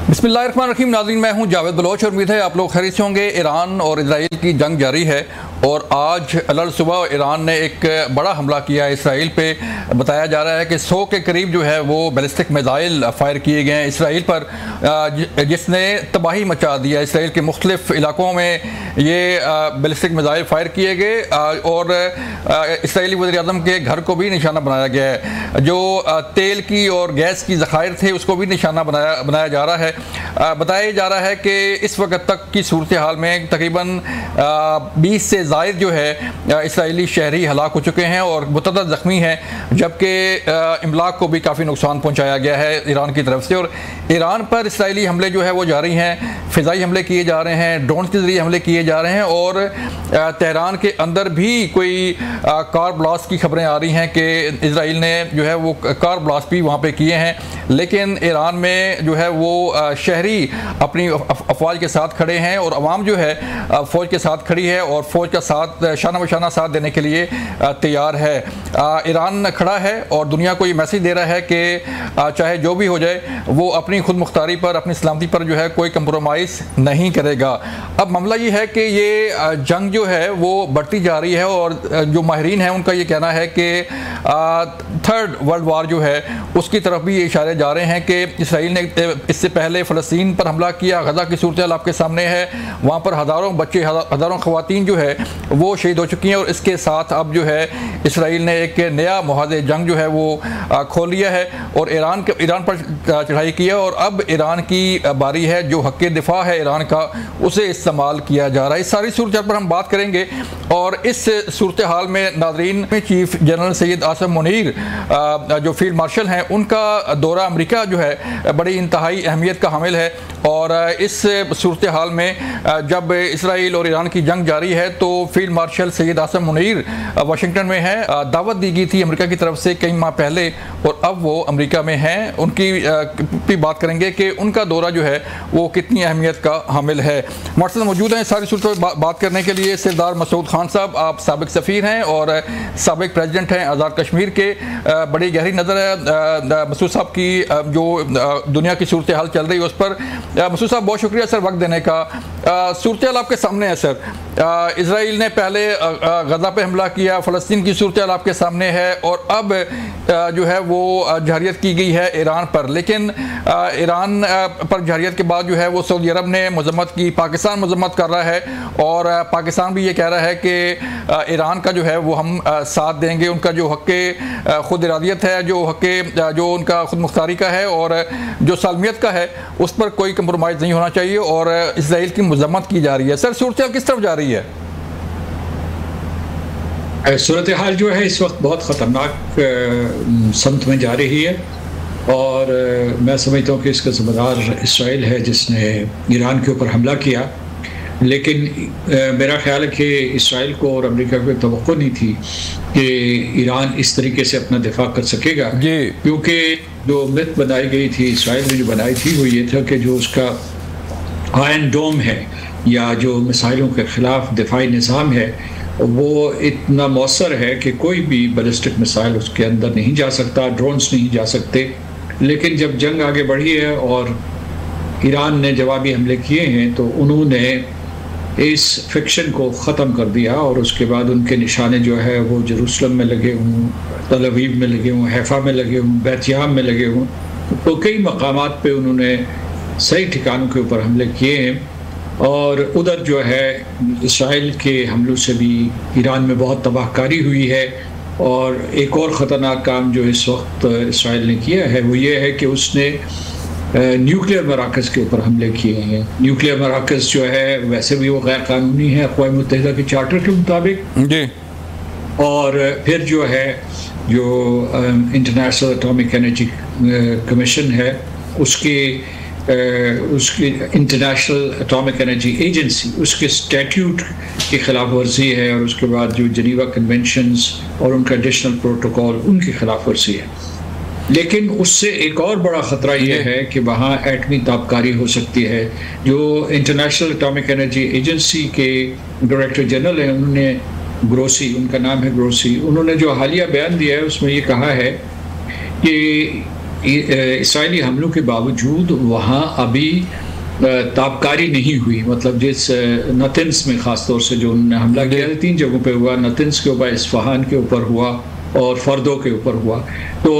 बिस्मिल्लाहिर्रहमानिर्रहीम। नाज़रीन, मैं हूं जावेद बलोच और उम्मीद है आप लोग खैरियत से होंगे। ईरान और इजराइल की जंग जारी है और आज अलग सुबह ईरान ने एक बड़ा हमला किया है इसराइल पे। बताया जा रहा है कि 100 के करीब जो है वो बैलिस्टिक मिसाइल फायर किए गए हैं इसराइल पर, जिसने तबाही मचा दिया। इसराइल के मुख्तलिफ इलाकों में ये बैलिस्टिक मिसाइल फायर किए गए और इसराइली वज़ीर-ए-आज़म के घर को भी निशाना बनाया गया है। जो तेल की और गैस की ज़खायर थे उसको भी निशाना बनाया जा रहा है। बताया जा रहा है कि इस वक्त तक की सूरत हाल में तकरीबन 20 से ज़ायद जो है इसराइली शहरी हलाक हो चुके हैं और मुतअद्दिद ज़ख्मी हैं, जबकि इमलाक को भी काफ़ी नुकसान पहुंचाया गया है ईरान की तरफ से। और ईरान पर इसराइली हमले जो है वो जारी हैं, फ़िज़ाई हमले किए जा रहे हैं, ड्रोन के ज़रिए हमले किए जा रहे हैं और तेहरान के अंदर भी कोई कार ब्लास्ट की खबरें आ रही हैं कि इसराइल ने जो है वो कार ब्लास्ट भी वहाँ पर किए हैं। लेकिन ईरान में जो है वो शहरी अपनी अफवाज के साथ खड़े हैं और अवाम जो है फ़ौज के साथ खड़ी है और फ़ौज का साथ शाना बशाना साथ देने के लिए तैयार है। ईरान खड़ा है और दुनिया को ये मैसेज दे रहा है कि चाहे जो भी हो जाए वो अपनी खुद मुख्तारी पर, अपनी सलामती पर जो है कोई कंप्रोमाइज़ नहीं करेगा। अब मामला ये है कि ये जंग जो है वो बढ़ती जा रही है और जो माहिरीन हैं उनका ये कहना है कि थर्ड वर्ल्ड वार जो है उसकी तरफ भी ये इशारे जा रहे हैं कि इसराइल ने इससे पहले फ़लस्तीन पर हमला किया। गज़ा की सूरत हाल आपके सामने है, वहाँ पर हज़ारों बच्चे, हज़ारों ख़वातीन जो है वो शहीद हो चुकी हैं और इसके साथ अब जो है इसराइल ने एक नया मुहाज़े जंग जो है वो खोल लिया है और ईरान पर चढ़ाई की है और अब ईरान की बारी है। जो हक़ दिफा है ईरान का उसे इस्तेमाल किया जा रहा है। इस सारी सूरत हाल पर हम बात करेंगे और इस सूरत हाल में नाज़रीन, चीफ जनरल सैयद आसिम मुनीर जो फील्ड मार्शल हैं उनका दौरा अमेरिका जो है बड़ी इंतहाई अहमियत का हामिल है। और इस सूरत हाल में जब इसराइल और ईरान की जंग जारी है तो field marshal Syed Asim Munir Washington में है। दावत दी गई थी अमेरिका की तरफ से कई माह पहले और अब वो अमेरिका में हैं। उनकी भी बात करेंगे कि उनका दौरा जो है वो कितनी अहमियत का हामिल है। हमारे साथ मौजूद हैं सारी सूरत पर बात करने के लिए सरदार मसूद खान साहब। आप साबिक सफ़ीर हैं और साबिक प्रेसिडेंट हैं आज़ाद कश्मीर के। बड़ी गहरी नज़र है मसूद साहब की जो दुनिया की सूरत हाल चल रही है उस पर। मसूद साहब बहुत शुक्रिया सर वक्त देने का। सूरत हाल आपके सामने है सर। इसराइल ने पहले गज़ा पे हमला किया, फ़लस्तीन की सूरत हाल आपके सामने है और अब जो है वो जहरियत की गई है ईरान पर। लेकिन ईरान पर जहरियत के बाद जो है वो सऊदी अरब ने मज़म्मत की, पाकिस्तान मज़म्मत कर रहा है और पाकिस्तान भी ये कह रहा है कि ईरान का जो है वो हम साथ देंगे। उनका जो हक़ खुद इरादियत है, जो हक़ जो उनका खुद मुख्तारी का है और जो सालमियत का है उस पर कोई कंप्रोमाइज़ नहीं होना चाहिए और इसराइल की मज़म्मत की जा रही है। सर सूरत हाल किस तरफ जा रही है? सूरत हाल जो है इस वक्त बहुत ख़तरनाक समत में जा रही है और मैं समझता हूँ कि इसका ज़िम्मेदार इसराइल है जिसने ईरान के ऊपर हमला किया। लेकिन मेरा ख्याल है कि इसराइल को और अमेरिका को तवक्को नहीं थी कि ईरान इस तरीके से अपना दिफा कर सकेगा, क्योंकि जो मिथ बनाई गई थी इसराइल ने जो बनाई थी वो ये था कि जो उसका आयरन डोम है या जो मिसाइलों के ख़िलाफ़ दिफाई निज़ाम है वो इतना मौसर है कि कोई भी बैलिस्टिक मिसाइल उसके अंदर नहीं जा सकता, ड्रोन्स नहीं जा सकते। लेकिन जब जंग आगे बढ़ी है और ईरान ने जवाबी हमले किए हैं तो उन्होंने इस फिक्शन को ख़त्म कर दिया और उसके बाद उनके निशाने जो है वो जेरूसलम में लगे हों, तल अवीव में लगे हों, हैफा में लगे हों, बैतयाम में लगे हों, तो कई मकामात पे उन्होंने सही ठिकानों के ऊपर हमले किए हैं। और उधर जो है इसराइल के हमलों से भी ईरान में बहुत तबाहकारी हुई है। और एक और ख़तरनाक काम जो इस वक्त इसराइल ने किया है वो ये है कि उसने न्यूक्लियर मराकज़ के ऊपर हमले किए हैं। न्यूक्लियर मराकज़ जो है वैसे भी वो गैर कानूनी है अक़वाम मुत्तहिदा के चार्टर के मुताबिक जी। और फिर जो है जो इंटरनेशनल एटॉमिक एनर्जी कमीशन है उसकी इंटरनेशनल एटॉमिक एनर्जी एजेंसी उसके स्टैट्यूट की ख़िलाफ़ वर्जी है और उसके बाद जो जनीवा कन्वेंशंस और उनका एडिशनल प्रोटोकॉल उनकी ख़िलाफ़ वर्जी है। लेकिन उससे एक और बड़ा ख़तरा ये है कि वहाँ एटमी ताबकारी हो सकती है। जो इंटरनेशनल एटॉमिक एनर्जी एजेंसी के डायरेक्टर जनरल हैं उन्होंने ग्रोसी, उनका नाम है ग्रोसी, उन्होंने जो हालिया बयान दिया है उसमें ये कहा है कि इसराइली हमलों के बावजूद वहाँ अभी ताबकारी नहीं हुई। मतलब जिस नतन्स में ख़ास तौर से जो उन्होंने हमला किया, 3 जगहों पे हुआ, नतन्स के ऊपर, इस्फहान के ऊपर हुआ और फर्दों के ऊपर हुआ। तो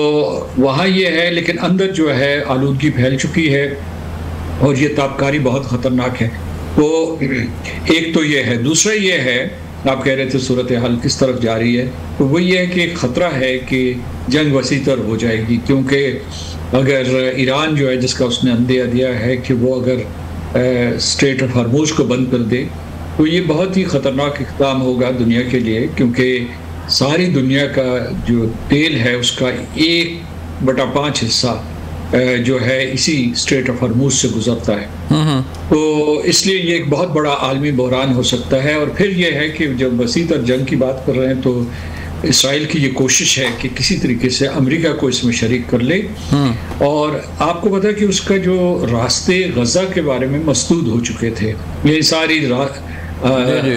वहाँ ये है, लेकिन अंदर जो है आलूदगी फैल चुकी है और ये ताबकारी बहुत ख़तरनाक है। तो एक तो ये है। दूसरा ये है, आप कह रहे थे सूरत हाल किस तरफ जा रही है, तो वो ये है कि एक ख़तरा है कि जंग वसीतर हो जाएगी, क्योंकि अगर ईरान जो है, जिसका उसने अंदेशा दिया है कि वो अगर स्ट्रेट ऑफ हॉर्मुज़ को बंद कर दे, तो ये बहुत ही ख़तरनाक इक़दाम होगा दुनिया के लिए, क्योंकि सारी दुनिया का जो तेल है उसका 1/5 हिस्सा जो है इसी स्ट्रेट ऑफ हॉर्मुज़ से गुजरता है। तो इसलिए ये एक बहुत बड़ा आलमी बहरान हो सकता है। और फिर ये है कि जब वसीतर जंग की बात कर रहे हैं, तो इसराइल की ये कोशिश है कि किसी तरीके से अमेरिका को इसमें शरीक कर ले। और आपको पता है कि उसका जो रास्ते गज़ा के बारे में मसदूद हो चुके थे, ये सारी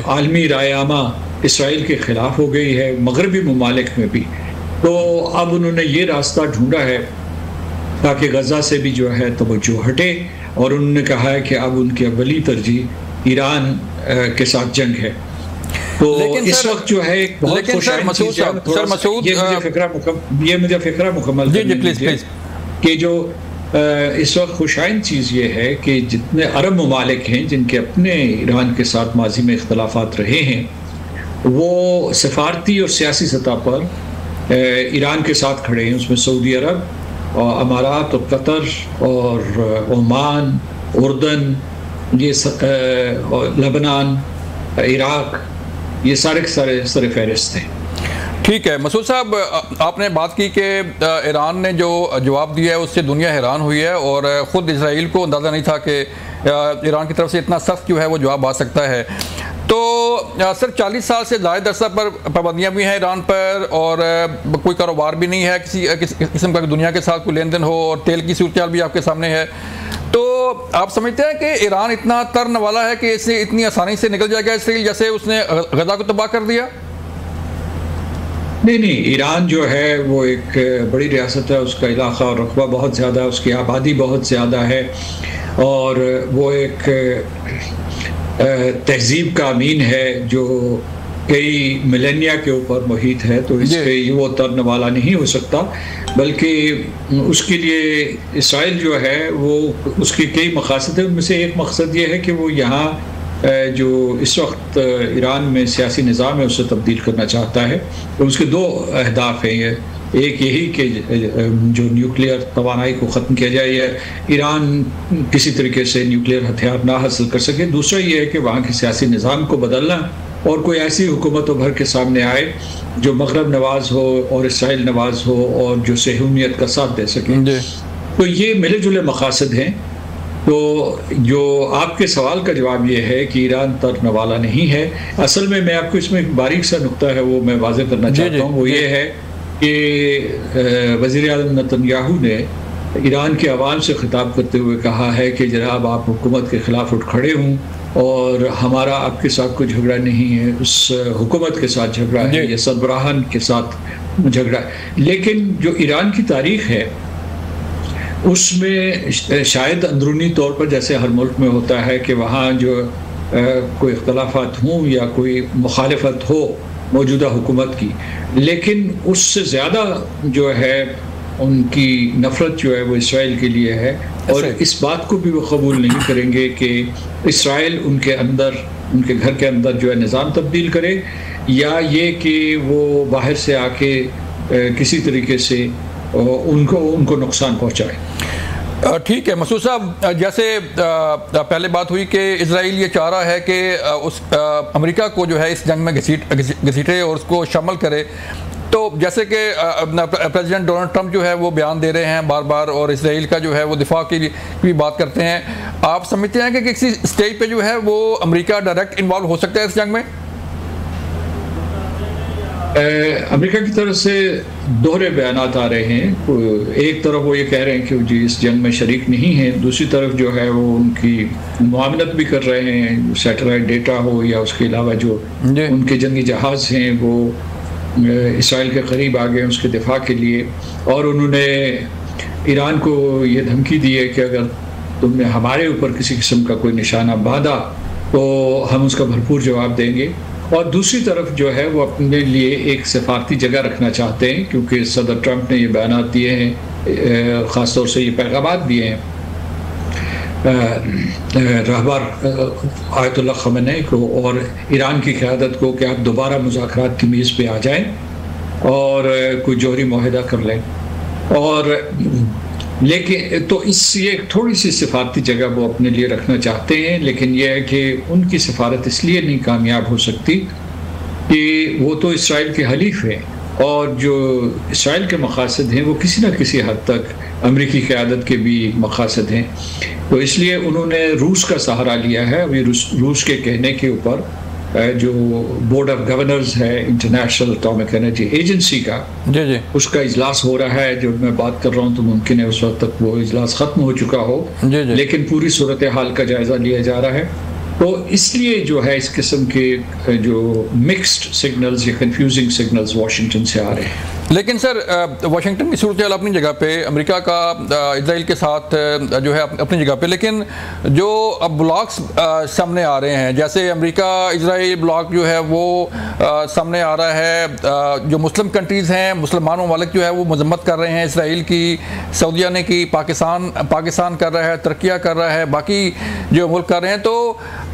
आलमी रायामा इसराइल के ख़िलाफ़ हो गई है, मगरबी ममालिक में भी। तो अब उन्होंने ये रास्ता ढूंढा है ताकि गज़ा से भी जो है तवज्जो हटे, और उन्होंने कहा है कि अब उनकी अव्वली तरजीह ईरान के साथ जंग है। तो इस वक्त जो है एक बहुत खुशहाल चीज़ है। ये मुझे फ़िक्रा मुकम्मल कि जो इस वक्त खुशहाल चीज़ ये है कि जितने अरब ममालिक हैं जिनके अपने ईरान के साथ माजी में इख्तलाफात रहे हैं, वो सफारती और सियासी सतह पर ईरान के साथ खड़े हैं। उसमें सऊदी अरब और अमारात और कतर और ओमान, उर्दन, ये लेबनान, इराक, ये सारे के सारे सर फहरिस्त हैं। ठीक है मसूद साहब, आपने बात की कि ईरान ने जो जवाब दिया है उससे दुनिया हैरान हुई है, और ख़ुद इसराइल को अंदाज़ा नहीं था कि ईरान की तरफ से इतना सख्त जो है वो जवाब आ सकता है। तो सर 40 साल से ज़ायद अरसा पर पाबंदियाँ भी हैं ईरान पर, और कोई कारोबार भी नहीं है किसी किस्म का दुनिया के साथ कोई लेन देन हो, और तेल की सूरत भी आपके सामने है। तो आप समझते हैं कि ईरान इतना तर्न वाला है कि इससे इतनी आसानी से निकल जाएगा इसराइल, जैसे उसने गज़ा को तबाह कर दिया? नहीं, ईरान जो है वो एक बड़ी रियासत है, उसका इलाका और रकबा बहुत ज़्यादा है, उसकी आबादी बहुत ज़्यादा है, और वो एक तहजीब का अमीन है जो कई मिलेनिया के ऊपर मुहित है। तो इसके वो तर्न वाला नहीं हो सकता, बल्कि उसके लिए इसराइल जो है वो उसकी कई मकासद है। उनमें से एक मकसद ये है कि वो यहाँ जो इस वक्त ईरान में सियासी निज़ाम है उसे तब्दील करना चाहता है। तो उसके 2 अहदाफ हैं। ये एक यही कि जो न्यूक्लियर तवानाई को ख़त्म किया जाए, या ईरान किसी तरीके से न्यूक्लियर हथियार ना हासिल कर सके। दूसरा ये है कि वहाँ के सियासी निज़ाम को बदलना, और कोई ऐसी हुकूमत उभर के सामने आए जो मगरब नवाज हो और इसराइल नवाज हो और जो सहूनियत का साथ दे सके। तो ये मिले जुले मकासद हैं। तो जो आपके सवाल का जवाब ये है कि ईरान तर्न वाला नहीं है। असल में मैं आपको इसमें एक बारीक सा नुक्ता है वो मैं वाज़ेह करना चाहता हूँ। वो ये है कि वज़ीर आज़म नेतन्याहू ने ईरान के अवाम से खिताब करते हुए कहा है कि जनाब आप हुकूमत के ख़िलाफ़ उठ खड़े हों, और हमारा आपके साथ कोई झगड़ा नहीं है, उस हुकूमत के साथ झगड़ा है, या सरबराहान के साथ झगड़ा है। लेकिन जो ईरान की तारीख़ है उसमें शायद अंदरूनी तौर पर, जैसे हर मुल्क में होता है कि वहाँ जो कोई इख्तलाफात हों या कोई मुखालफत हो मौजूदा हुकूमत की, लेकिन उससे ज़्यादा जो है उनकी नफ़रत जो है वो इसराइल के लिए है। और इस बात को भी वो कबूल नहीं करेंगे कि इसराइल उनके अंदर, उनके घर के अंदर जो है निज़ाम तब्दील करे, या ये कि वो बाहर से आके किसी तरीके से उनको नुकसान पहुँचाए। ठीक है मसूद साहब, जैसे पहले बात हुई कि इजराइल ये चाह रहा है कि उस अमेरिका को जो है इस जंग में घसीटे और उसको शामिल करे। तो जैसे कि प्रेसिडेंट डोनाल्ड ट्रंप जो है वो बयान दे रहे हैं बार बार, और इजराइल का जो है वो दिफा की भी बात करते हैं। आप समझते हैं कि किसी स्टेज पे जो है वो अमेरिका डायरेक्ट इन्वॉल्व हो सकता है इस जंग में? अमेरिका की तरफ से दोहरे बयान आ रहे हैं। एक तरफ वो ये कह रहे हैं कि जी इस जंग में शरीक नहीं है, दूसरी तरफ जो है वो उनकी मुआवनत भी कर रहे हैं, सैटेलाइट डेटा हो या उसके अलावा जो उनके जंगी जहाज़ हैं वो इसराइल के करीब आ गए उसके दिफा के लिए। और उन्होंने ईरान को ये धमकी दी है कि अगर तुमने हमारे ऊपर किसी किस्म का कोई निशाना बांधा तो हम उसका भरपूर जवाब देंगे। और दूसरी तरफ जो है वो अपने लिए एक सफारती जगह रखना चाहते हैं, क्योंकि सदर ट्रंप ने ये बयान दिए हैं, ख़ासतौर से ये पैगाम दिए हैं रहबर आयतुल्लाह ख़मेनी को और ईरान की क़यादत को कि आप दोबारा मुज़ाकरात की मेज़ पे आ जाएं और कोई जौहरी मुआहदा कर लें। और लेकिन तो ये थोड़ी सी सिफारती जगह वो अपने लिए रखना चाहते हैं, लेकिन यह है कि उनकी सिफारत इसलिए नहीं कामयाब हो सकती कि वो तो इसराइल के हलीफ हैं और जो इसराइल के मकासद हैं वो किसी न किसी हद तक अमेरिकी क़यादत के भी मकासद हैं। तो इसलिए उन्होंने रूस का सहारा लिया है। अभी रूस के कहने के ऊपर जो बोर्ड ऑफ गवर्नर्स है इंटरनेशनल एटॉमिक एनर्जी एजेंसी का, जी उसका इजलास हो रहा है। जो मैं बात कर रहा हूँ तो मुमकिन है उस वक्त तक वो इजलास ख़त्म हो चुका हो, जी। लेकिन पूरी सूरत हाल का जायज़ा लिया जा रहा है। तो इसलिए जो है इस किस्म के जो मिक्स्ड सिग्नल्स या कंफ्यूजिंग सिग्नल्स वाशिंगटन से आ रहे हैं। लेकिन सर वाशिंगटन की सूरत हाल अपनी जगह पे, अमेरिका का इजराइल के साथ जो है अपनी जगह पे, लेकिन जो अब ब्लॉक्स सामने आ रहे हैं, जैसे अमेरिका इजराइल ब्लॉक जो है वो सामने आ रहा है। जो मुस्लिम कंट्रीज़ हैं, मुसलमान ममालिक जो है वो मजम्मत कर रहे हैं इसराइल की, सऊदीया ने की, पाकिस्तान कर रहा है, तुर्किया कर रहा है, बाकी जो मुल्क कर रहे हैं। तो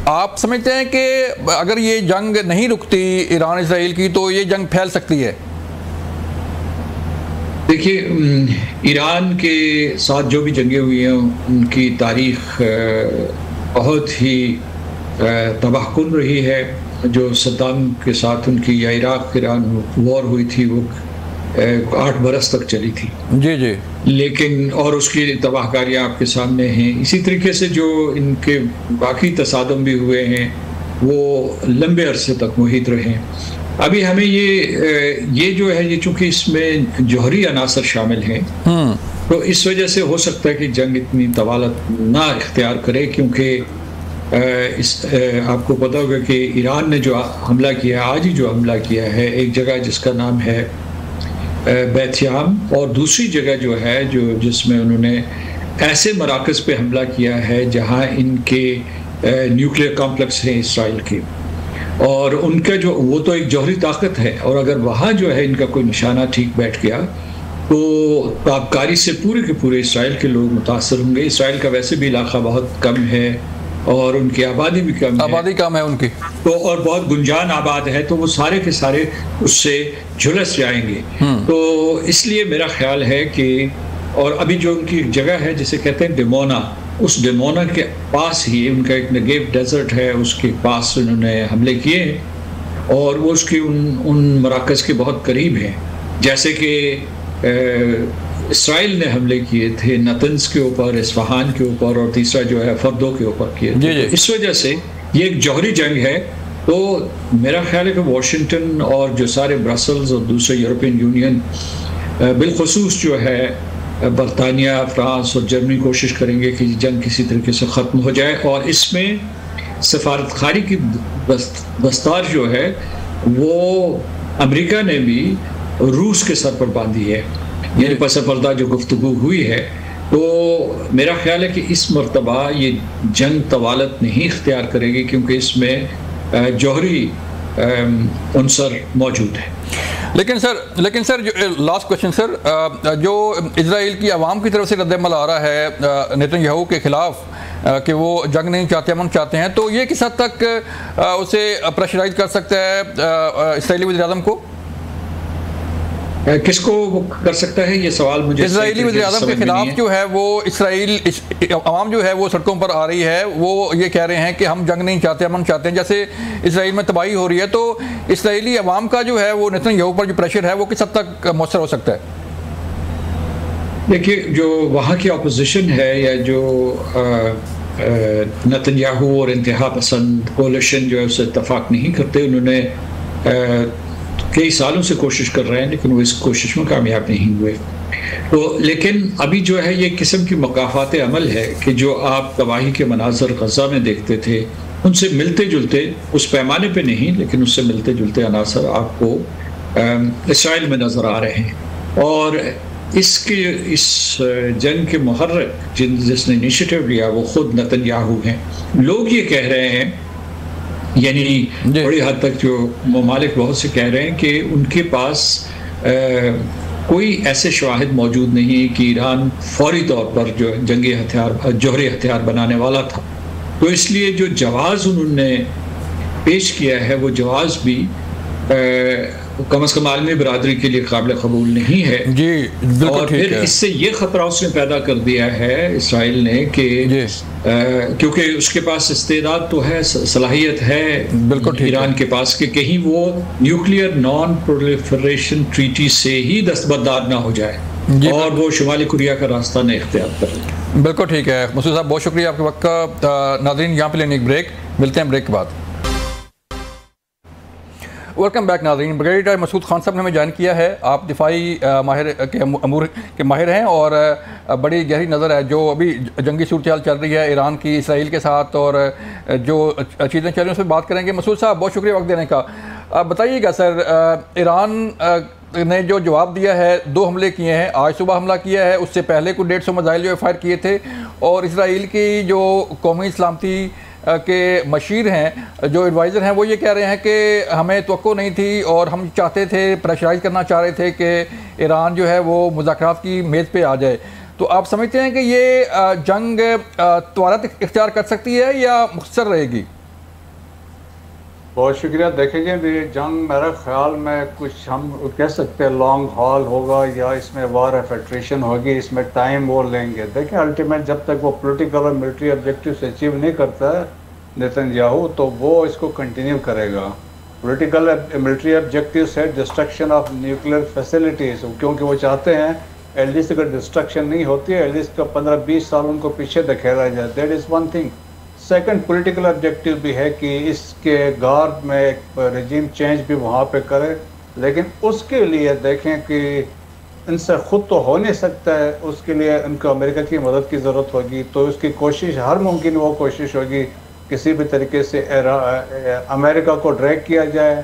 आप समझते हैं कि अगर ये जंग नहीं रुकती ईरान इसराइल की तो ये जंग फैल सकती है? देखिए, ईरान के साथ जो भी जंगें हुई हैं उनकी तारीख बहुत ही तबाहकुन रही है। जो सद्दाम के साथ उनकी या इराक ईरान वॉर हुई थी वो 8 बरस तक चली थी, जी। लेकिन और उसकी तबाहकारियाँ आपके सामने हैं। इसी तरीके से जो इनके बाकी तसादम भी हुए हैं वो लंबे अरसे तक मुहित रहे हैं। अभी हमें ये जो है ये चूंकि इसमें जौहरी अनासर शामिल हैं, तो इस वजह से हो सकता है कि जंग इतनी तवालत ना इख्तियार करे, क्योंकि आपको पता होगा कि ईरान ने जो हमला किया, आज ही जो हमला किया है एक जगह जिसका नाम है बैतयाम, और दूसरी जगह जो है जिसमें उन्होंने ऐसे मराकज़ पे हमला किया है जहाँ इनके न्यूक्लियर कॉम्प्लेक्स हैं इसराइल के, और उनका जो वो तो एक जौहरी ताकत है। और अगर वहाँ जो है इनका कोई निशाना ठीक बैठ गया तो ताबकारी से पूरे के पूरे इसराइल के लोग मुतासर होंगे। इसराइल का वैसे भी इलाका बहुत कम है और उनकी आबादी भी कम है उनकी, तो और बहुत गुंजान आबाद है, तो वो सारे के सारे उससे झुलस जाएंगे। तो इसलिए मेरा ख्याल है कि और अभी जो उनकी जगह है जिसे कहते हैं डिमोना, उस डिमोना के पास ही उनका एक नेगेव डेजर्ट है, उसके पास उन्होंने हमले किए और वो उसकी उन मराकज़ के बहुत करीब हैं। जैसे कि इसराइल ने हमले किए थे नतन्स के ऊपर, इस्फहान के ऊपर, और तीसरा जो है फर्दो के ऊपर किए थे। तो इस वजह से ये एक जौहरी जंग है। तो मेरा ख्याल है कि वाशिंगटन और जो सारे ब्रसल्स और दूसरे यूरोपियन यूनियन बिलखुसूस जो है बरतानिया, फ्रांस और जर्मनी कोशिश करेंगे कि जंग किसी तरीके से ख़त्म हो जाए, और इसमें सफारतखारी की दस्तार जो है वो अमेरिका ने भी रूस के सर पर बांधी है। यानी पस पर्दा जो गुफ्तगू हुई है, तो मेरा ख्याल है कि इस मरतबा ये जंग तवालत नहीं इख्तियार करेगी, क्योंकि इसमें जौहरी अंसर मौजूद है। लेकिन सर जो लास्ट क्वेश्चन सर, जो इजराइल की आवाम की तरफ से रद्द-ए-अमल आ रहा है नेतन्याहू के खिलाफ कि वो जंग नहीं चाहते, अमन चाहते हैं, तो ये किस हद तक उसे प्रेशराइज कर सकता है इस्राएली वज़ीर-ए-आज़म को? किसको कर सकता है ये सवाल मुझे? इजरायली वज़ीर-ए-आज़म के खिलाफ जो है वो इसराइल आवाम जो है वो सड़कों पर आ रही है, वो ये कह रहे हैं कि हम जंग नहीं चाहते, अमन चाहते हैं। जैसे इसराइल में तबाही हो रही है, तो इसराइली आवाम का जो है वो नेतन्याहू पर जो प्रेशर है वो किस हद तक मौसर हो सकता है? देखिए, जो वहाँ की अपोजिशन है या जो नेतन्याहू और इंतहा पसंद कोलिशन जो है उससे इत्तफाक नहीं करते, उन्होंने कई सालों से कोशिश कर रहे हैं, लेकिन वो इस कोशिश में कामयाब नहीं हुए। तो लेकिन अभी जो है ये किस्म की मकाफात अमल है कि जो आप तबाही के मनाजर गज़ा में देखते थे, उनसे मिलते जुलते, उस पैमाने पे नहीं लेकिन उससे मिलते जुलते अनासर आपको इसराइल में नज़र आ रहे हैं। और इसके इस जंग के मुहर्रिक जिसने इनिशिएटिव लिया वो खुद नेतन्याहू हैं। लोग ये कह रहे हैं, यानी बड़ी हद तक जो ममालिक बहुत से कह रहे हैं कि उनके पास कोई ऐसे शवाहिद मौजूद नहीं है कि ईरान फौरी तौर पर जो जंगी हथियार जौहरी हथियार बनाने वाला था। तो इसलिए जो जवाज़ उन्होंने पेश किया है वो जवाज़ भी कम से कम आलमी बरादरी के लिए काबिल कबूल नहीं है जी। और फिर इससे ये खतरा उसने पैदा कर दिया है इसराइल ने कि क्योंकि उसके पास इस्तेदाद तो है, सलाहियत है ईरान के पास कि कहीं वो न्यूक्लियर नॉन प्रोलिफरेशन ट्रीटी से ही दस्तबरदार ना हो जाए और वो शुमाली कोरिया का रास्ता न इख्तियार करे। बिल्कुल ठीक है मसूद साहब, बहुत शुक्रिया आपके वक्त का। नाज़रीन यहाँ पे लेने एक ब्रेक, मिलते हैं ब्रेक के बाद। वेलकम बैक नाज़रीन। ब्रिगेडियर मसूद खान साहब ने हमें ज्वाइन किया है। आप दिफाई माहिर के अमूर के माहिर हैं और बड़ी गहरी नज़र है जो अभी जंगी सूरत हाल चल रही है ईरान की इसराइल के साथ और जो चीज़ें चल रही हैं उस पर बात करेंगे। मसूद साहब बहुत शुक्रिया वक्त देने का। बताइएगा सर, ईरान ने जो जवाब दिया है, 2 हमले किए हैं, आज सुबह हमला किया है, उससे पहले कुछ 150 मिसाइल जो फायर किए थे और इसराइल की जो कौमी सलामती के मशीर हैं, जो एडवाइज़र हैं, वो ये कह रहे हैं कि हमें तवक्को नहीं थी और हम चाहते थे, प्रेशराइज करना चाह रहे थे कि ईरान जो है वो मुज़ाकरात की मेज़ पे आ जाए। तो आप समझते हैं कि ये जंग त्वरत इख्तियार कर सकती है या मुख्तसर रहेगी? बहुत शुक्रिया। देखेंगे ये जंग मेरा ख्याल में कुछ हम कह सकते हैं लॉन्ग हॉल होगा या इसमें वार ऑफ एट्रिशन होगी, इसमें टाइम वो लेंगे। देखें अल्टीमेट जब तक वो पॉलिटिकल और मिलिट्री ऑब्जेक्टिव्स अचीव नहीं करता है नेतन्याहू तो वो इसको कंटिन्यू करेगा। पॉलिटिकल मिलिट्री ऑब्जेक्टिव्स है डिस्ट्रक्शन ऑफ न्यूक्लियर फैसिलिटीज़, क्योंकि वो चाहते हैं एटलीस्ट अगर डिस्ट्रक्शन नहीं होती है एटलीस्ट 15-20 साल उनको पीछे धकेला जाए। That is one thing. Second political objective भी है कि इसके गार्ड में एक रजीम चेंज भी वहाँ पे करे, लेकिन उसके लिए देखें कि इनसे खुद तो हो नहीं सकता है, उसके लिए इनको अमेरिका की मदद की ज़रूरत होगी। तो उसकी कोशिश हर मुमकिन वो कोशिश होगी किसी भी तरीके से अमेरिका को ड्रैग किया जाए।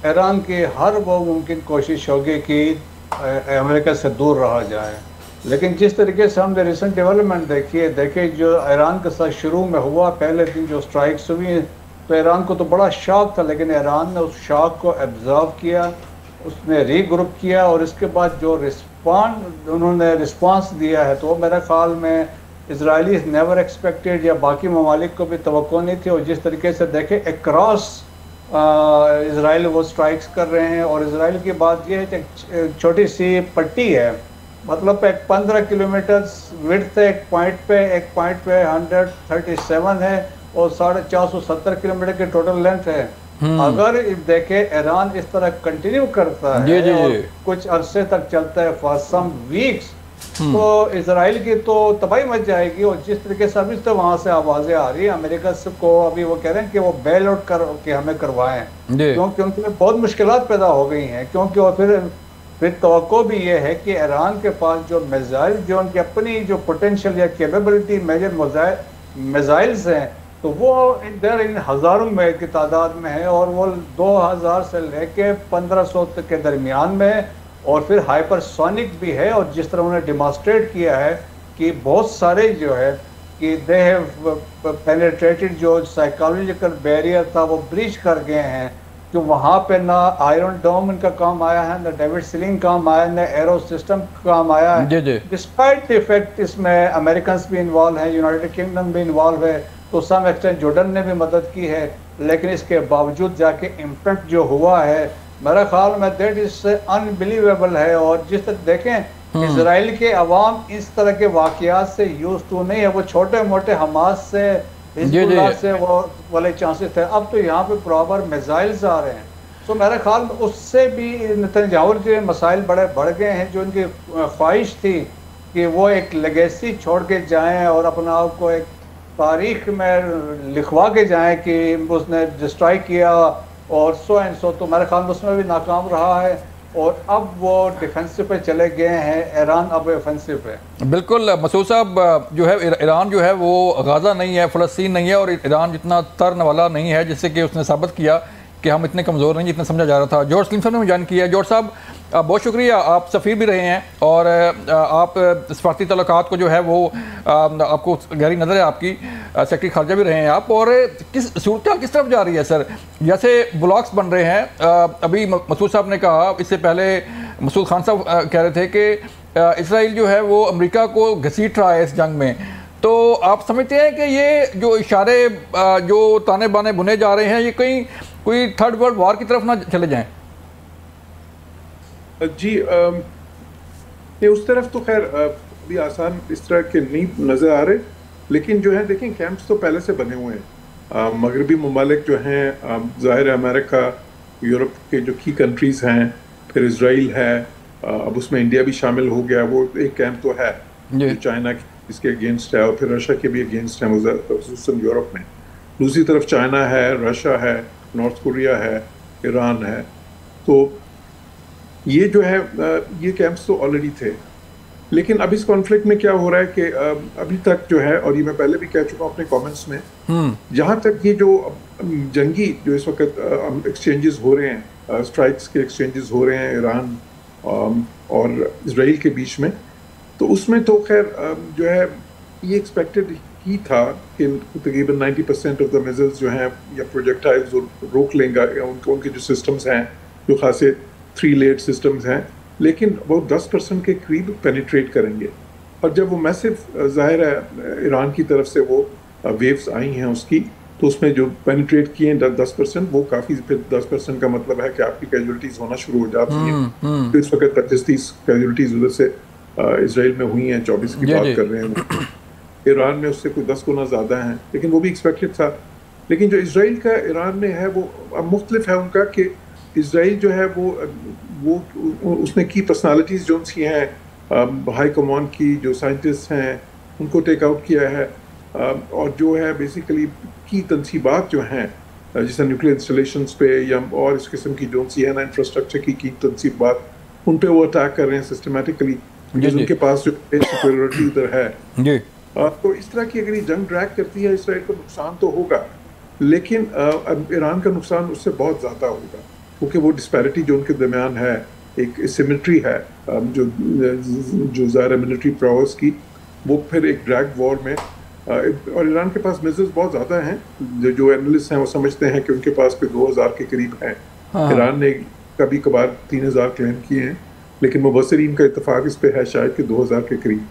ईरान की हर वो मुमकिन कोशिश होगी कि अमेरिका से दूर रहा जाए। लेकिन जिस तरीके से हमने रिसेंट डेवलपमेंट देखिए जो ईरान के साथ शुरू में हुआ, पहले दिन जो स्ट्राइक्स हुई तो ईरान को तो बड़ा शॉक था, लेकिन ईरान ने उस शॉक को एब्जॉर्व किया, उसने रीग्रुप किया और इसके बाद जो उन्होंने रिस्पांस दिया है तो मेरे ख्याल में इजरायली नेवर एक्सपेक्टेड या बाकी ममालिक को भी तवक्को नहीं थी। और जिस तरीके से देखें अक्रॉस इसराइल वो स्ट्राइक्स कर रहे हैं और इसराइल की बात यह है कि छोटी सी पट्टी है, मतलब एक 15 किलोमीटर विड्थ है, एक पॉइंट पे 137 है और 470 किलोमीटर की टोटल लेंथ है। अगर देखे ईरान इस तरह कंटिन्यू करता है और कुछ अरसे तक चलता है फॉर सम वीक्स तो इसराइल की तो तबाही मच जाएगी। और जिस तरीके से अभी तो वहाँ से आवाज़ें आ रही है अमेरिका को, अभी वो कह रहे हैं कि वो बेल आउट कर के हमें करवाएं, क्योंकि उनकी बहुत मुश्किलात पैदा हो गई हैं। क्योंकि और फिर तवक्को भी ये है कि ईरान के पास जो मिसाइल जो उनकी अपनी जो पोटेंशियल या कैपेबिलिटी मेजर मिसाइल्स हैं तो वो इन हज़ारों में की तादाद में है और वो 2000 से लेके 1500 तक के दरमियान में है और फिर हाइपरसोनिक भी है। और जिस तरह उन्होंने डिमॉन्स्ट्रेट किया है कि बहुत सारे जो है कि दे हैव पेनिट्रेटेड जो साइकोलॉजिकल बैरियर था वो ब्रीच कर गए हैं, जो वहाँ पे ना आयरन डोम इनका काम आया है, ना डेविड सीलिंग काम आया, ना एरो सिस्टम काम आया है। डिस्पाइट द इफेक्ट इसमें अमेरिकन भी इन्वॉल्व हैं, यूनाइटेड किंगडम भी इन्वॉल्व है, तो सम एक्सटेंट जॉर्डन ने भी मदद की है। लेकिन इसके बावजूद जाके इम्पैक्ट जो हुआ है मेरा ख्याल में दैट इज अनबिलीवेबल है। और जिस तरह देखें इसराइल के अवाम इस तरह के वाकयात से यूज टू नहीं है, वो छोटे मोटे हमास से हिजबुल्लाह से वो वाले चांसेस थे, अब तो यहाँ पे प्रॉपर मिसाइल्स आ रहे हैं। तो मेरे ख्याल में उससे भी नेतन्याहू के मसाइल बड़े बढ़ गए हैं। जो उनकी ख्वाहिश थी कि वो एक लेगेसी छोड़ के जाएं और अपना आप को एक तारीख में लिखवा के जाएं कि उसने डिस्ट्रॉय किया और सो एंड सो, तो मेरे ख्याल में उसमें भी नाकाम रहा है और अब वो डिफेंसिव पे चले गए हैं, ईरान अब ऑफेंसिव पे। बिल्कुल मसूद साहब, जो है ईरान जो है वो गाज़ा नहीं है, फ़लस्तीन नहीं है और ईरान जितना तरन वाला नहीं है जिससे कि उसने साबित किया कि हम इतने कमज़ोर नहीं जितना समझा जा रहा था। जॉर्ज स्लिम साहब ने ज्वाइन किया है। जॉर्ज साहब, बहुत शुक्रिया, आप सफ़ीर भी रहे हैं और आप सफारती तल्लुकात को जो है वो आपको गहरी नज़र है आपकी, सेक्रेटरी खारजा भी रहे हैं आप। और किस सूरत किस तरफ जा रही है सर? जैसे ब्लॉक्स बन रहे हैं, अभी मसूद साहब ने कहा, इससे पहले मसूद खान साहब कह रहे थे कि इसराइल जो है वो अमेरिका को घसीट रहा है इस जंग में। तो आप समझते हैं कि ये जो इशारे जो ताने बाने बुने जा रहे हैं, ये कहीं कोई थर्ड वर्ल्ड वॉर की तरफ ना चले जाएं? जी ये उस तरफ तो खैर अभी आसान इस तरह के नहीं नज़र आ रहे, लेकिन जो है देखें कैंप्स तो पहले से बने हुए हैं। मगरबी ममालिक जो हैं, ज़ाहिर है अमेरिका, यूरोप के जो की कंट्रीज़ हैं, फिर इसराइल है, अब उसमें इंडिया भी शामिल हो गया, वो एक कैंप तो है जो चाइना इसके अगेंस्ट है, और फिर रशिया के भी अगेंस्ट है ख़ुसूसन यूरोप में। दूसरी तरफ चाइना है, रशिया है, नॉर्थ कोरिया है, ईरान है। तो ये जो है ये कैंप्स तो ऑलरेडी थे, लेकिन अब इस कॉन्फ्लिक्ट में क्या हो रहा है कि अभी तक जो है, और ये मैं पहले भी कह चुका हूँ अपने कमेंट्स में, जहाँ तक ये जो जंगी जो इस वक्त एक्सचेंजेस हो रहे हैं, स्ट्राइक्स के एक्सचेंजेस हो रहे हैं ईरान और इसराइल के बीच में, तो उसमें तो खैर जो है ये एक्सपेक्टेड ही था कि तकरीबन 90% ऑफ द मिसाइल्स जो हैं या प्रोजेक्टाइल्स रोक लेंगे, उनके जो सिस्टम्स हैं जो खासे 3 लेयर्ड सिस्टम्स हैं, लेकिन वो 10% के करीब पेनिट्रेट करेंगे। और जब वो मैसिव ज़ाहिर है ईरान की तरफ से वो वेव्स आई हैं उसकी, तो उसमें जो पेनिट्रेट किए 10%, वो काफ़ी, फिर 10% का मतलब है कि आपकी कैजुअलिटीज़ होना शुरू हो जाती हैं। तो इस वक्त 25-30 कैजुअलिटीज़ उधर से इसराइल में हुई हैं, 24 की बात कर रहे हैं, ईरान में उससे कोई 10 गुना ज़्यादा हैं, लेकिन वो भी एक्सपेक्टेड था। लेकिन जो इसराइल का ईरान में है वो अब मुख्तलिफ है उनका, कि इसराइल जो है वो उसने की पर्सनालिटीज़ जो सी हैं हाई कमान की, जो साइंटिस्ट हैं उनको टेक आउट किया है, और जो है बेसिकली की तनसीबात जो हैं जैसे न्यूक्लियर इंस्टॉलेशंस पे या और इस किस्म की जो सी है ना इंफ्रास्ट्रक्चर की तनसीबात, उन पे वो अटैक कर रहे हैं सिस्टमेटिकली, उनके पास जो सुपीरियरिटी उधर है। तो इस तरह की अगर ये जंग ड्रैग करती है, इसराइल को नुकसान तो होगा, लेकिन ईरान का नुकसान उससे बहुत ज़्यादा होगा, क्योंकि वो डिस्पैरिटी जो उनके दरमियान है, एक सिमेट्री है जो ज़ाहिर मिलिट्री पावर्स की, वो फिर एक ड्रैग वॉर में, और ईरान के पास मिसाइल्स बहुत ज़्यादा हैं। जो एनालिस्ट हैं वो समझते हैं कि उनके पास कोई 2000 के करीब हैं। ईरान ने कभी कभार 3000 क्लेम किए हैं, लेकिन मुबसरीन का इत्तेफाक इस पे है शायद कि 2000 के करीब।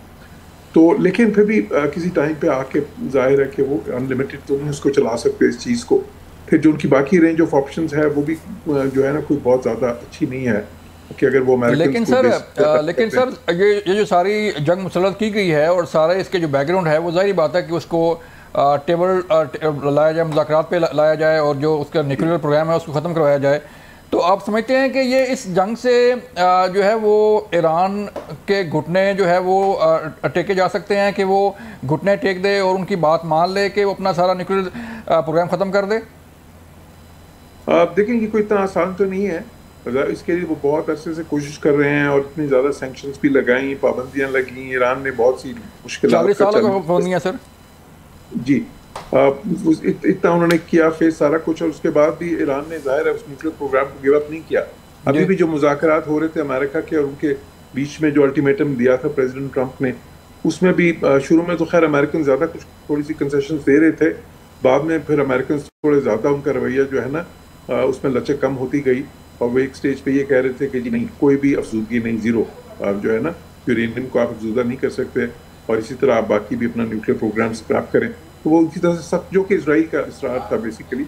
तो लेकिन फिर भी किसी टाइम पे आके जाहिर है कि वो अनलिमिटेड तो नहीं उसको चला सकते इस चीज़ को। फिर जो उनकी बाकी रेंज ऑफ ऑप्शंस है वो भी जो है ना कोई बहुत ज़्यादा अच्छी नहीं है कि अगर वो लेकिन सर ये जो सारी जंग मुसल्लत की गई है और सारा इसके जो बैकग्राउंड है, वो जाहिर बात है कि उसको टेबल लाया जाए, मुज़ाकरात पे लाया जाए और जो उसका न्यूक्लियर प्रोग्राम है उसको ख़त्म करवाया जाए। तो आप समझते हैं कि ये इस जंग से जो है वो ईरान के घुटने जो है वो टेके जा सकते हैं, कि वो घुटने टेक दे और उनकी बात मान ले कि वो अपना सारा न्यूक्लियर प्रोग्राम ख़त्म कर दे? आप देखेंगे कोई इतना आसान तो नहीं है, इसके लिए वो बहुत अरसे से कोशिश कर रहे हैं और इतनी ज़्यादा सैंक्शंस भी लगाई, पाबंदियां लगी, ईरान ने बहुत सी मुश्किलात 40 साल का पाबंदियां सर जी इतना उन्होंने किया फिर सारा कुछ, और उसके बाद भी ईरान ने जाहिर है उस न्यूक्लियर प्रोग्राम को गिव अप नहीं किया। अभी भी जो मुज़ाकरात हो रहे थे अमेरिका के और उनके बीच में जो अल्टीमेटम दिया था प्रेसिडेंट ट्रंप ने, उसमें भी शुरू में तो खैर अमेरिकन ज़्यादा कुछ थोड़ी सी कंसेशन दे रहे थे, बाद में फिर अमेरिकन थोड़े ज़्यादा उनका रवैया जो है ना उसमें लचक कम होती गई, और वो एक स्टेज पे ये कह रहे थे कि जी नहीं कोई भी अफजूदगी नहीं, ज़ीरो जो है ना यूरेनियम को आप अफजूदा नहीं कर सकते, और इसी तरह आप बाकी भी अपना न्यूक्लियर प्रोग्राम स्क्रैप करें। तो वो उसी तरह से सख्त जो कि इसराइल का इसरार था बेसिकली।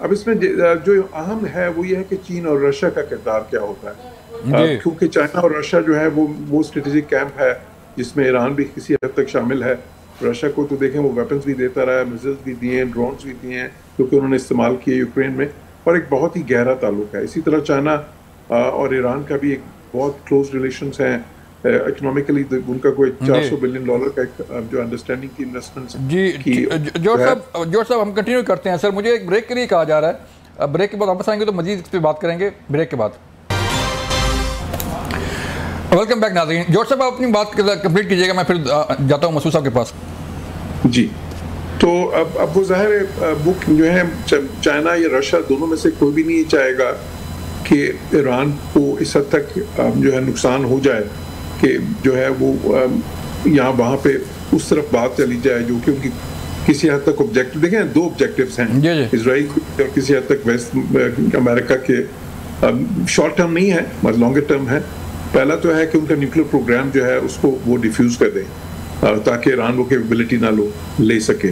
अब इसमें जो अहम है वो ये है कि चीन और रशिया का किरदार क्या होता है, क्योंकि चाइना और रशिया जो है वो स्ट्रेटेजिक कैंप है जिसमें ईरान भी किसी हद तक शामिल है। रशिया को तो देखें वो वेपन्स भी देता रहा है, मिसाइल्स भी दिए हैं, ड्रोन्स भी दिए हैं क्योंकि उन्होंने इस्तेमाल किए यूक्रेन में, और एक बहुत ही गहरा ताल्लुक है। इसी तरह चाइना और ईरान का भी एक बहुत क्लोज रिलेशंस हैं, इकोनॉमिकली उनका कोई $400 बिलियन का एक जो अंडरस्टैंडिंग की इन्वेस्टमेंट्स जी। जॉर्ज साहब हम कंटिन्यू करते हैं सर, मुझे एक ब्रेक के लिए कहा जा रहा है, ब्रेक के बाद वापस आएंगे तो मजीद इस पर बात करेंगे ब्रेक के बाद। वेलकम बैक नाज़रीन। जॉर्ज साहब आप अपनी बात कंप्लीट कीजिएगा, मैं फिर जाता हूँ मसूद साहब के पास। जी, तो अब वो ज़ाहिर है वो जो है चाइना या रशिया दोनों में से कोई भी नहीं चाहेगा कि ईरान को इस हद तक जो है नुकसान हो जाए कि जो है वो यहाँ वहाँ पे उस तरफ बात चली जाए जो कि उनकी किसी हद तक ऑब्जेक्टिव, देखें दो ऑब्जेक्टिव्स हैं इजराइल और किसी हद तक वेस्ट अमेरिका के, शॉर्ट टर्म नहीं है मतलब लॉन्गर टर्म है। पहला तो है कि उनका न्यूक्लियर प्रोग्राम जो है उसको वो डिफ्यूज कर दें ताकि ईरान वो कैपेबिलिटी ना ले सके।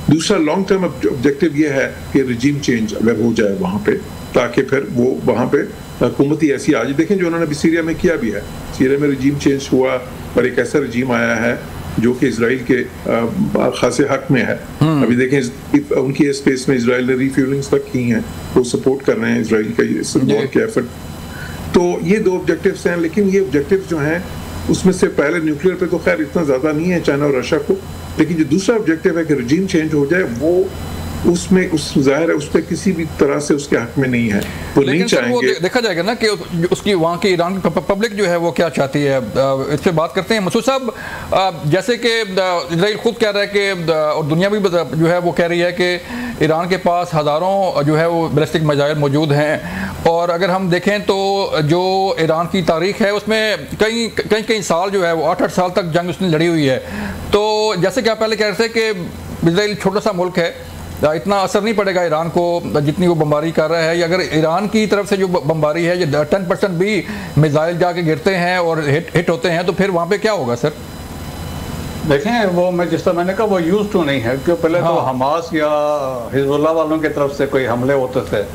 दूसरा लॉन्ग टर्म ऑब्जेक्टिव ये है कि रिजीम चेंज अगर हो जाए वहाँ पे, ताकि फिर वो वहाँ पे हुकूमत ही ऐसी आ जाए। देखें जो उन्होंने अभी सीरिया में किया भी है, सीरिया में रिजीम चेंज हुआ और एक ऐसा रिजीम आया है जो कि इजराइल के खासे हक में है। अभी देखें उनकी स्पेस में इजराइल ने रिफ्यूलिंग्स तक की हैं, वो सपोर्ट कर रहे हैं इजराइल का इस वॉर के एफर्ट। तो ये दो ऑब्जेक्टिव्स हैं, लेकिन ये ऑब्जेक्टिव्स जो हैं उसमें से पहले न्यूक्लियर पे तो खैर इतना ज़्यादा नहीं है चाइना और रशिया को, लेकिन जो दूसरा ऑब्जेक्टिव है कि रिजीम चेंज हो जाए, वो उसमें उस जाहिर है उस पर किसी भी तरह से उसके हक में नहीं है, वो नहीं चाहेंगे। वो देखा जाएगा ना कि उसकी वहाँ की ईरान की पब्लिक जो है वो क्या चाहती है। इस पर बात करते हैं। मसूद साहब, जैसे कि इजराइल खुद कह रहा है कि और दुनिया भी जो है वो कह रही है कि ईरान के पास हज़ारों जो है वो बैलिस्टिक मिसाइल मौजूद हैं, और अगर हम देखें तो जो ईरान की तारीख है उसमें कई साल जो है वो 8-8 साल तक जंग उसने लड़ी हुई है। तो जैसे कि आप पहले कह रहे थे कि इजराइल छोटा सा मुल्क है, इतना असर नहीं पड़ेगा ईरान को जितनी वो बमबारी कर रहा है, या अगर ईरान की तरफ से जो बमबारी है ये 10% भी मिसाइल जाके गिरते हैं और हिट होते हैं तो फिर वहाँ पे क्या होगा सर? देखें वो मैं जिस तरह मैंने कहा वो यूज टू नहीं है, क्योंकि पहले तो हमास या हिजबुल्लाह वालों की तरफ से कोई हमले होते थे,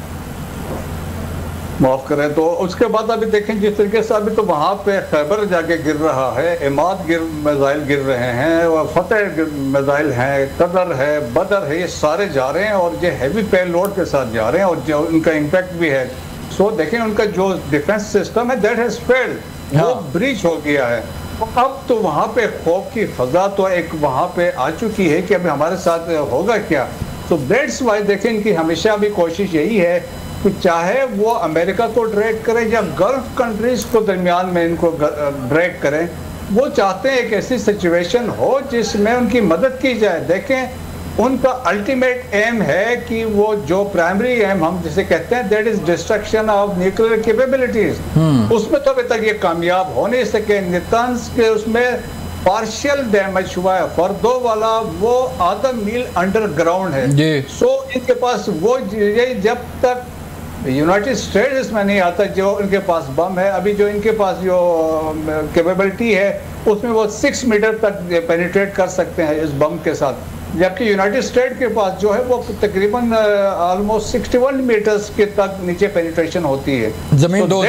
माफ करें, तो उसके बाद अभी देखें जिस तरीके से अभी तो वहाँ पे खैबर जाके गिर रहा है, इमाद मिसाइल गिर रहे हैं, और फतेह मिसाइल हैं, कदर है, बदर है, ये सारे जा रहे हैं और ये हैवी पेलोड के साथ जा रहे हैं और जो उनका इम्पैक्ट भी है। सो देखें उनका जो डिफेंस सिस्टम है दैट हैज फेल्ड, वो ब्रीच हो गया है। अब तो वहाँ पे खौफ की फजा तो एक वहाँ पे आ चुकी है कि अभी हमारे साथ होगा क्या। तो दैट्स वाई देखें इनकी हमेशा भी कोशिश यही है कि चाहे वो अमेरिका को ड्रैग करें या गल्फ कंट्रीज को दरमियान में इनको ड्रैग करें, वो चाहते हैं एक ऐसी सिचुएशन हो जिसमें उनकी मदद की जाए। देखें उनका अल्टीमेट एम है कि वो जो प्राइमरी एम हम जिसे कहते हैं that is destruction of nuclear capabilities, उसमें तो अभी तक ये कामयाब हो नहीं सके। नेतान्स के उसमें पार्शियल डैमेज हुआ है, फर्दो वाला वो आधा मील अंडरग्राउंड है। सो इनके पास वो ये जब तक यूनाइटेड स्टेट्स इसमें नहीं आता जो इनके पास बम है, अभी जो इनके पास जो कैपेबिलिटी है उसमें वो 6 मीटर तक पेनिट्रेट कर सकते हैं इस बम के साथ, जबकि यूनाइटेड स्टेट के पास जो है वो तकरीबन ऑलमोस्ट 61 मीटर्स के तक नीचे पेनिट्रेशन होती है। जमीन तो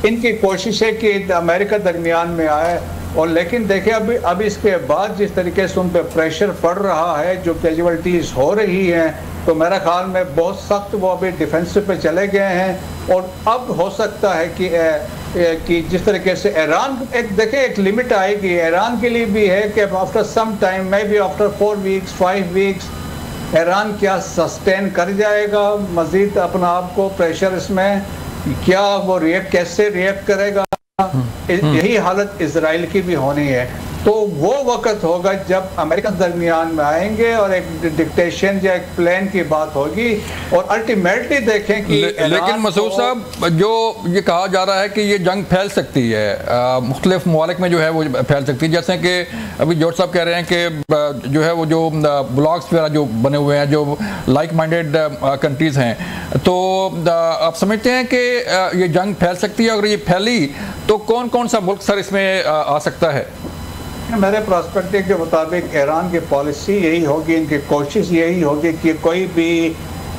इनकी कोशिश है कि अमेरिका दरमियान में आए, और लेकिन देखें अभी इसके बाद जिस तरीके से उन पर प्रेशर पड़ रहा है, जो कैजुअलिटीज हो रही हैं, तो मेरा ख्याल में बहुत सख्त वो अभी डिफेंसिव पे चले गए हैं। और अब हो सकता है कि जिस तरीके से ईरान देखें एक लिमिट आएगी ईरान के लिए भी है कि after some time may be after 4 weeks 5 weeks Iran क्या सस्टेन कर जाएगा मजीद अपना आप को प्रेशर, इसमें क्या वो कैसे रिएक्ट करेगा। यही हालत इजराइल की भी होनी है। तो वो वक्त होगा जब अमेरिकन दरमियान में आएंगे और एक डिक्टेशन या एक प्लान की बात होगी, और अल्टीमेटली देखें कि लेकिन मसूद साहब जो ये कहा जा रहा है कि ये जंग फैल सकती है, मुख्तलिफ ममालिक में जो है वो फैल सकती है, जैसे कि अभी जॉर्ज साहब कह रहे हैं कि जो है वो जो ब्लॉक्स वगैरह जो बने हुए हैं जो लाइक माइंडेड कंट्रीज़ हैं, तो आप समझते हैं कि ये जंग फैल सकती है? अगर ये फैली तो कौन कौन सा मुल्क सर इसमें आ सकता है? मेरे पर्सपेक्टिव के मुताबिक ईरान की पॉलिसी यही होगी, इनकी कोशिश यही होगी कि कोई भी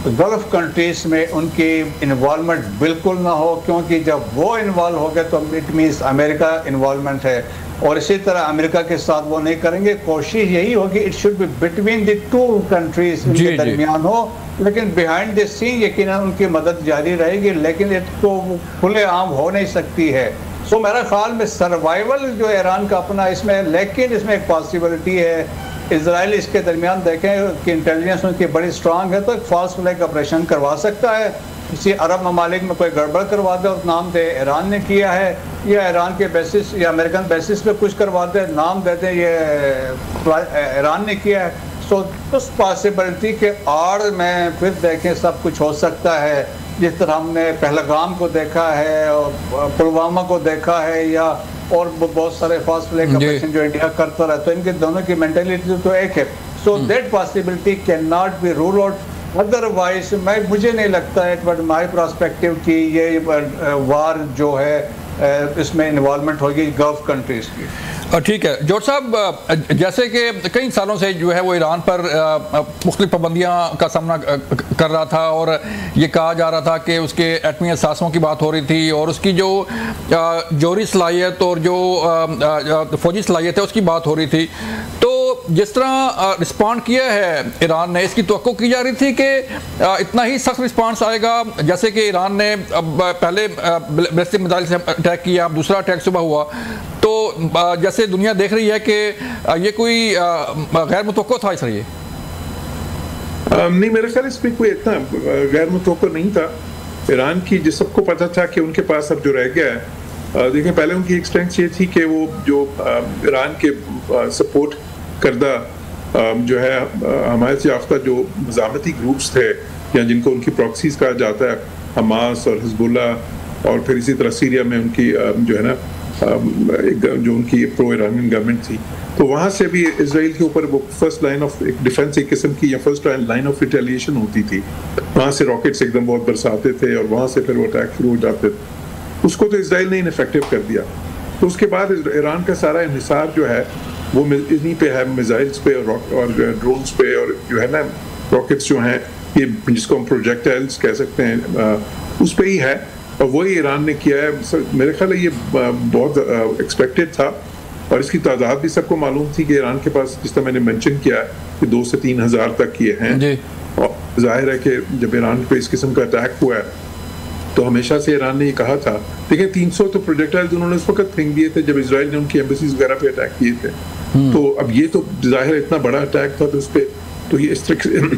गल्फ कंट्रीज में उनकी इन्वॉल्वमेंट बिल्कुल ना हो, क्योंकि जब वो इन्वॉल्व हो गए तो इट मीन्स अमेरिका इन्वॉल्वमेंट है, और इसी तरह अमेरिका के साथ वो नहीं करेंगे। कोशिश यही होगी it should be between the two countries, उनके दरमियान हो, लेकिन बिहाइंड द सीन यकीनन उनकी मदद जारी रहेगी, लेकिन इसको खुलेआम हो नहीं सकती है। सो मेरा ख्याल में सर्वाइवल जो ईरान का अपना इसमें, लेकिन इसमें एक पॉसिबिलिटी है इजराइल इसके दरमियान देखें कि इंटेलिजेंस उनकी बड़ी स्ट्रांग है, तो एक फॉल्स फ्लैग ऑपरेशन करवा सकता है, किसी अरब ममालिक में कोई गड़बड़ करवा दे और नाम दे ईरान ने किया है, या ईरान के बेसिस या अमेरिकन बेसिस पे कुछ करवा दे नाम दे दे ये ईरान ने किया है। सो उस पॉसिबिलिटी के आड़ में फिर देखें सब कुछ हो सकता है, जिस तरह हमने पहलगाम को देखा है और पुलवामा को देखा है या और बहुत सारे फासले का ऑपरेशन जो इंडिया करता रहा, तो इनके दोनों की मेंटेलिटी तो एक है। So that possibility can not be rule out. Otherwise मुझे नहीं लगता है बट माई पर्सपेक्टिव कि ये वार जो है इसमें इन्वॉल्वमेंट होगी गल्फ कंट्रीज की। ठीक है जॉर्ज साहब, जैसे कि कई सालों से जो है वो ईरान पर मुख्तलिफ पाबंदियाँ का सामना कर रहा था और ये कहा जा रहा था कि उसके एटमी असासों की बात हो रही थी और उसकी जो जोहरी सलाहियत और जो फौजी सलाहियत है उसकी बात हो रही थी। तो जिस तरह रिस्पॉन्ड किया है ईरान ने, इसकी तवक्को की जा रही थी कि इतना ही सख्त रिस्पॉन्स आएगा, जैसे कि ईरान ने पहले बैलिस्टिक मिसाइल से अटैक किया, अब दूसरा अटैक सुबह हुआ, तो जैसे दुनिया देख रही है कि ये कोई गैर मुतवक्को था इसलिए? नहीं, मेरे ख्याल इसमें कोई इतना गैर मुतवक्को नहीं था। ईरान की जिस सबको पता था कि उनके पास अब जो रह गया है, देखिए पहले उनकी एक स्ट्रेंथ ये थी कि वो जो ईरान के सपोर्ट करदा जो है हमायत याफ्ता जो मज़ामती ग्रुप्स थे या जिनको उनकी प्रॉक्सीज कहा जाता है, हमास और हिजबुल्ला, और फिर इसी तरह सीरिया में उनकी जो है ना जो उनकी प्रो ईरानियन गवर्नमेंट थी, तो वहाँ से भी इजराइल के ऊपर वो फर्स्ट लाइन ऑफ डिफेंस एक किस्म की या फर्स्ट लाइन ऑफ रिटेलिएशन होती थी। वहाँ से रॉकेट्स एकदम बहुत बरसाते थे और वहाँ से फिर वो अटैक शुरू हो जाते थे। उसको तो इजराइल ने इनफेक्टिव कर दिया। तो उसके बाद ईरान का सारा इन्हिसार जो है वो इन्हीं पे है, मिसाइल्स पे और ड्रोन्स पे, और जो है ना रॉकेट्स जो हैं ये जिसको हम प्रोजेक्टाइल्स कह सकते हैं, उस पे ही है। और वही ईरान ने किया है। मेरे ख्याल है ये बहुत एक्सपेक्टेड था और इसकी तादाद भी सबको मालूम थी कि ईरान के पास, जिस तरह मैंने मेंशन किया कि 2 से 3 हज़ार तक किए हैं। और जाहिर है कि जब ईरान पे इस किस्म का अटैक हुआ है तो हमेशा से ईरान ने ये कहा था, देखिए 300 तो प्रोजेक्टाइल्स उन्होंने उस वक्त फेंक दिए थे जब इजराइल ने उनकी एम्बेसीज वगैरह पे अटैक किए थे। तो अब ये तो जाहिर इतना बड़ा अटैक था तो उस पर तो ये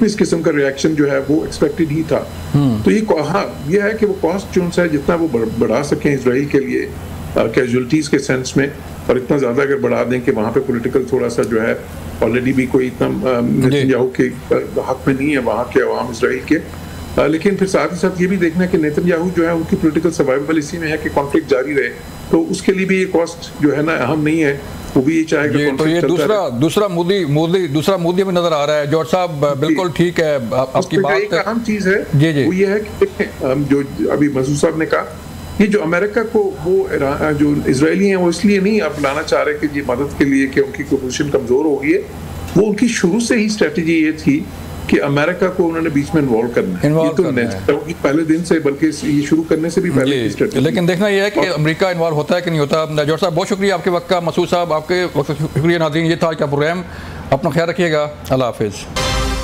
इस किस्म का रिएक्शन जो है वो एक्सपेक्टेड ही था। तो ये हाँ ये है कि वो कॉस्ट जो है जितना वो बढ़ा सकें इजराइल के लिए कैजुअलिटीज के सेंस में, और इतना ज़्यादा अगर बढ़ा दें कि वहाँ पे पॉलिटिकल थोड़ा सा जो है ऑलरेडी भी कोई इतना नेतन्याहू के हक में नहीं है वहाँ के अवाम इजराइल के। लेकिन फिर साथ ही साथ ये भी देखना कि नेतन्याहू जो है उनकी पॉलिटिकल सर्वाइवल इसी में है कि कॉन्फ्लिक्ट जारी रहे, तो उसके लिए भी ये कॉस्ट जो है ना अहम नहीं है, वो भी ये चाहेगा। तो ये दूसरा मोदी में नजर आ रहा है। जॉर्ज साहब बिल्कुल ठीक है आपकी बात। एक अहम चीज है जी वो ये है कि जो अभी मसूद साहब ने कहा, ये जो अमेरिका को वो जो इजरायली हैं वो इसलिए नहीं अब लाना चाह रहे कि ये मदद के लिए कि उनकी पोजीशन कमजोर हो गई है, वो उनकी शुरू से ही स्ट्रेटेजी ये थी कि अमेरिका को उन्होंने बीच में इन्वॉल्व करना है। ये तो पहले दिन से, बल्कि ये शुरू करने से भी पहले की स्ट्रेटेजी। लेकिन देखना यह है कि अमेरिका इन्वॉल्व होता है कि नहीं होता। जॉर्ज साहब बहुत शुक्रिया आपके वक्त का। मसूद साहब आपके वक्त शुक्रिया। नाज़रीन ये था क्या प्रोग्राम, अपना ख्याल रखिएगा। अल्लाह हाफिज़।